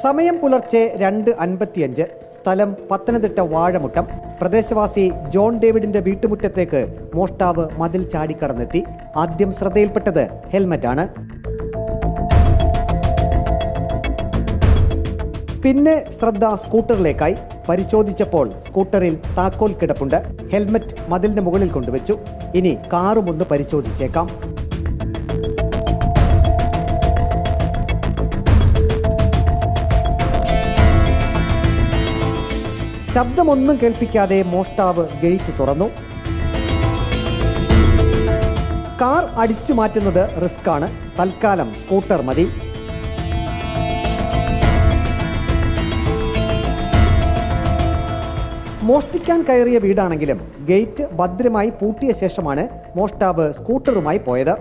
സമയം പുലർച്ചെ 2:55. സ്ഥലം പത്തനംതിട്ട വാഴമുട്ടം. പ്രദേശവാസി ജോൺ ഡേവിഡിന്റെ വീട്ടുമുറ്റത്തേക്ക് മോഷ്ടാവ് മതിൽ ചാടിക്കടന്നെത്തി. ആദ്യം ശ്രദ്ധയിൽപ്പെട്ടത് ഹെൽമറ്റാണ്. പിന്നെ ശ്രദ്ധ സ്കൂട്ടറിലേക്കായി. പരിശോധിച്ചപ്പോൾ സ്കൂട്ടറിൽ താക്കോൽ കിടപ്പുണ്ട്. ഹെൽമറ്റ് മതിലിന് മുകളിൽ കൊണ്ടുവച്ചു. ഇനി കാറുമൊന്ന് പരിശോധിച്ചേക്കാം. ശബ്ദമൊന്നും കേൾപ്പിക്കാതെ മോഷ്ടാവ് ഗേറ്റ് തുറന്നു. കാർ അടിച്ചു മാറ്റുന്നത് റിസ്ക്കാണ്. തൽക്കാലം സ്കൂട്ടർ മതി. മോഷ്ടിക്കാൻ കയറിയ വീടാണെങ്കിലും ഗേറ്റ് ഭദ്രമായി പൂട്ടിയ ശേഷമാണ് മോഷ്ടാവ് സ്കൂട്ടറുമായി പോയത്.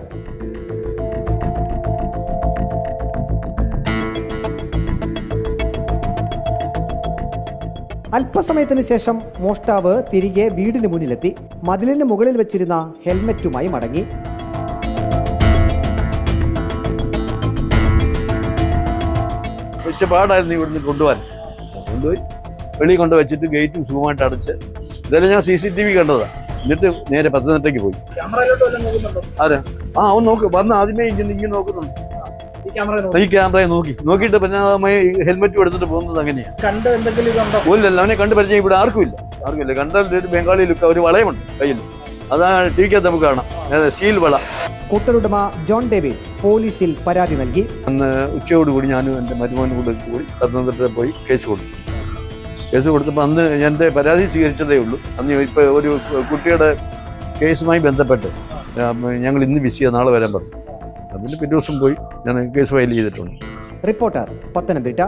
അല്പസമയത്തിന് ശേഷം മോഷ്ടാവ് തിരികെ വീടിന് മുന്നിലെത്തി. മതിലിന് മുകളിൽ വെച്ചിരുന്ന ഹെൽമറ്റുമായി മടങ്ങി. പാടായിരുന്നു ഇവിടുന്ന് കൊണ്ടുപോകാൻ. കൊണ്ടുപോയി വെളിയിൽ കൊണ്ട് വെച്ചിട്ട് ഗേറ്റും സുഖമായിട്ട് അടച്ച്. ഇതെല്ലാം ഞാൻ CCTV കണ്ടതാണ്. എന്നിട്ട് നേരെ പത്തനംതിട്ടയ്ക്ക് പോയി. അതെ, അവൻ നോക്ക് വന്ന് ആദ്യമേ ഇങ്ങനെ നോക്കുന്നുണ്ട്. ഈ ക്യാമറയെ നോക്കിയിട്ട് പിന്നെ ഹെൽമെറ്റ് എടുത്തിട്ട് പോകുന്നത് അങ്ങനെയാണ്. ഇല്ലല്ല, അവനെ കണ്ടു പരിചയം ഇവിടെ ആർക്കുമില്ല. കണ്ടാൽ ബംഗാളി ലുക്ക്. ഒരു വളയമുണ്ട് കയ്യിൽ, അതാണ് ടിവിക്കകത്ത് നമുക്ക് കാണാം. സ്റ്റീൽ വള. സ്കൂട്ടർ ഉടമ ജോൺ ഡേവിഡ് പോലീസിൽ പരാതി നൽകി. അന്ന് ഉച്ചയോടുകൂടി ഞാനും എൻ്റെ മരുമോനും കൂടെ പോയി പത്തനംതിട്ട പോയി കേസ് കൊടുത്തപ്പോൾ അന്ന് എൻ്റെ പരാതി സ്വീകരിച്ചതേ ഉള്ളൂ. അന്ന് ഇപ്പോൾ ഒരു കുട്ടിയുടെ കേസുമായി ബന്ധപ്പെട്ട് ഞങ്ങൾ ഇന്ന് ബിസിയാണ്, നാളെ വരാൻ പറഞ്ഞു. അതിന് പിറ്റേ ദിവസം പോയി ഞാൻ കേസ് ഫയൽ ചെയ്തിട്ടുണ്ട്. റിപ്പോർട്ടർ, പത്തനംതിട്ട.